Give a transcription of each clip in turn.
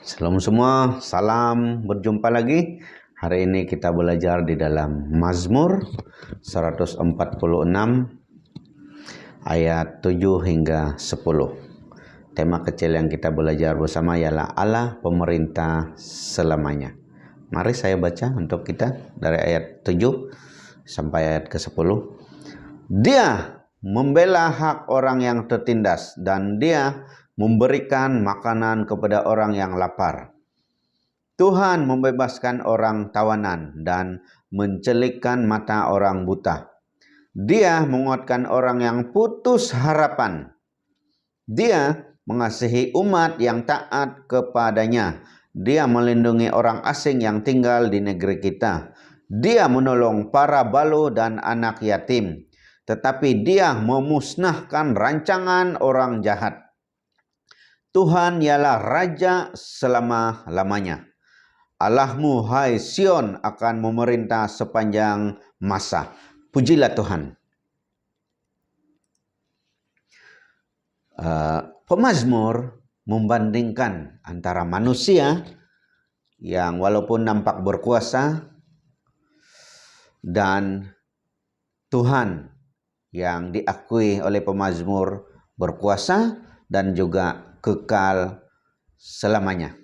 Shalom semua, salam berjumpa lagi. Hari ini kita belajar di dalam Mazmur 146 ayat 7 hingga 10. Tema kecil yang kita belajar bersama ialah Allah pemerintah selamanya. Mari saya baca untuk kita dari ayat 7 sampai ayat ke-10. Dia membela hak orang yang tertindas dan dia memberikan makanan kepada orang yang lapar. Tuhan membebaskan orang tawanan dan mencelikkan mata orang buta. Dia menguatkan orang yang putus harapan. Dia mengasihi umat yang taat kepadanya. Dia melindungi orang asing yang tinggal di negeri kita. Dia menolong para balo dan anak yatim. Tetapi dia memusnahkan rancangan orang jahat. Tuhan ialah Raja selama-lamanya. Allahmu, hai Sion, akan memerintah sepanjang masa. Pujilah Tuhan. Pemazmur membandingkan antara manusia yang walaupun nampak berkuasa dan Tuhan yang diakui oleh pemazmur berkuasa dan juga kekal selamanya.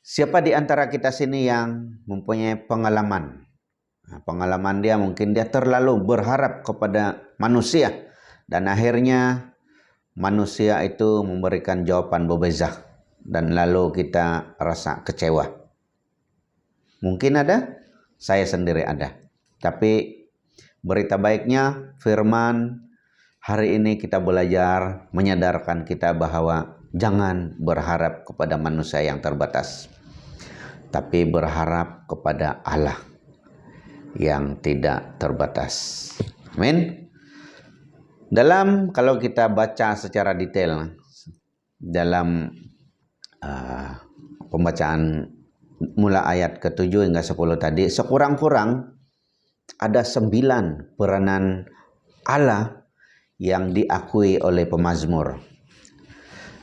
Siapa di antara kita sini yang mempunyai pengalaman? Pengalaman dia mungkin dia terlalu berharap kepada manusia dan akhirnya manusia itu memberikan jawaban berbeza dan lalu kita rasa kecewa. Mungkin ada, saya sendiri ada. Tapi berita baiknya firman hari ini kita belajar menyadarkan kita bahwa jangan berharap kepada manusia yang terbatas, tapi berharap kepada Allah yang tidak terbatas. Amin. Kalau kita baca secara detail dalam pembacaan mula ayat ke-7 hingga 10 tadi, sekurang-kurang ada 9 peranan Allah yang diakui oleh pemazmur.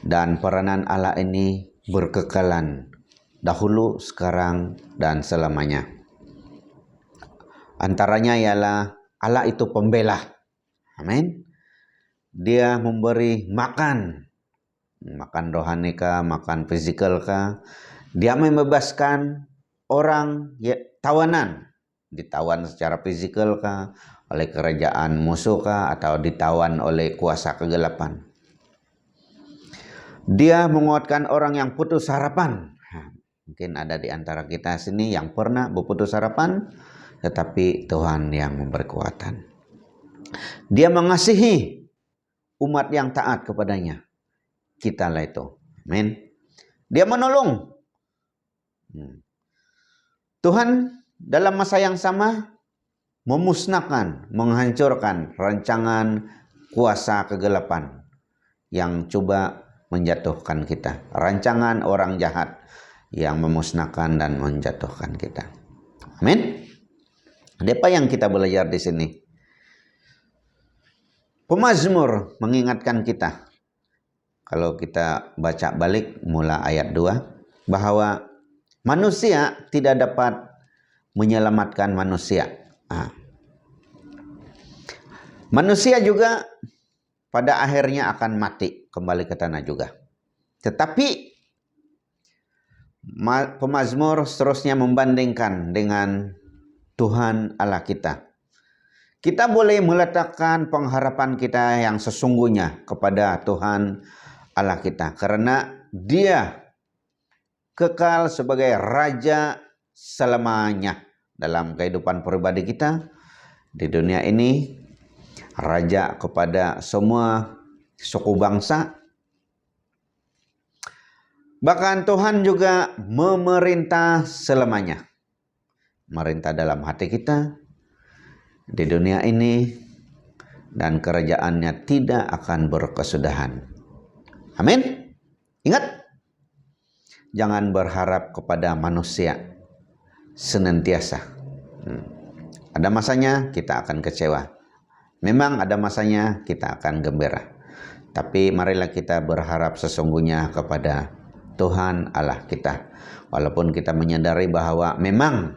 Dan peranan Allah ini berkekalan dahulu, sekarang, dan selamanya. Antaranya ialah Allah itu pembela. Amin. Dia memberi makan rohani kah, makan fisikal kah. Dia membebaskan orang tawanan, ditawan secara fisikal kah, oleh kerajaan musuh kah, atau ditawan oleh kuasa kegelapan. Dia menguatkan orang yang putus harapan. Mungkin ada di antara kita sini yang pernah berputus harapan, tetapi Tuhan yang memberi kekuatan. Dia mengasihi umat yang taat kepadanya. Kitalah itu. Amin. Dia menolong. Tuhan dalam masa yang sama memusnahkan, menghancurkan rancangan kuasa kegelapan yang coba menjatuhkan kita. Rancangan orang jahat yang memusnahkan dan menjatuhkan kita. Amin. Apa yang kita belajar di sini? Pemazmur mengingatkan kita, kalau kita baca balik mula ayat 2, bahwa manusia tidak dapat menyelamatkan manusia. Manusia juga pada akhirnya akan mati, kembali ke tanah juga. Tetapi pemazmur seterusnya membandingkan dengan Tuhan Allah kita. Kita boleh meletakkan pengharapan kita yang sesungguhnya kepada Tuhan Allah kita, karena Dia kekal sebagai Raja selamanya dalam kehidupan pribadi kita di dunia ini, Raja kepada semua suku bangsa. Bahkan Tuhan juga memerintah selamanya. Merintah dalam hati kita di dunia ini, dan kerajaannya tidak akan berkesudahan. Amin. Ingat, jangan berharap kepada manusia senantiasa. Ada masanya kita akan kecewa. Memang ada masanya kita akan gembira. Tapi marilah kita berharap sesungguhnya kepada Tuhan Allah kita. Walaupun kita menyadari bahwa memang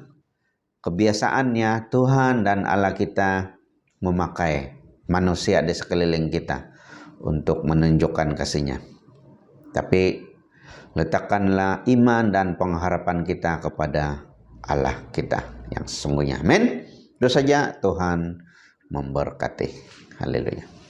kebiasaannya Tuhan dan Allah kita memakai manusia di sekeliling kita untuk menunjukkan kasih-Nya. Tapi letakkanlah iman dan pengharapan kita kepada Allah kita yang sesungguhnya. Amin. Itu saja, Tuhan memberkati. Haleluya.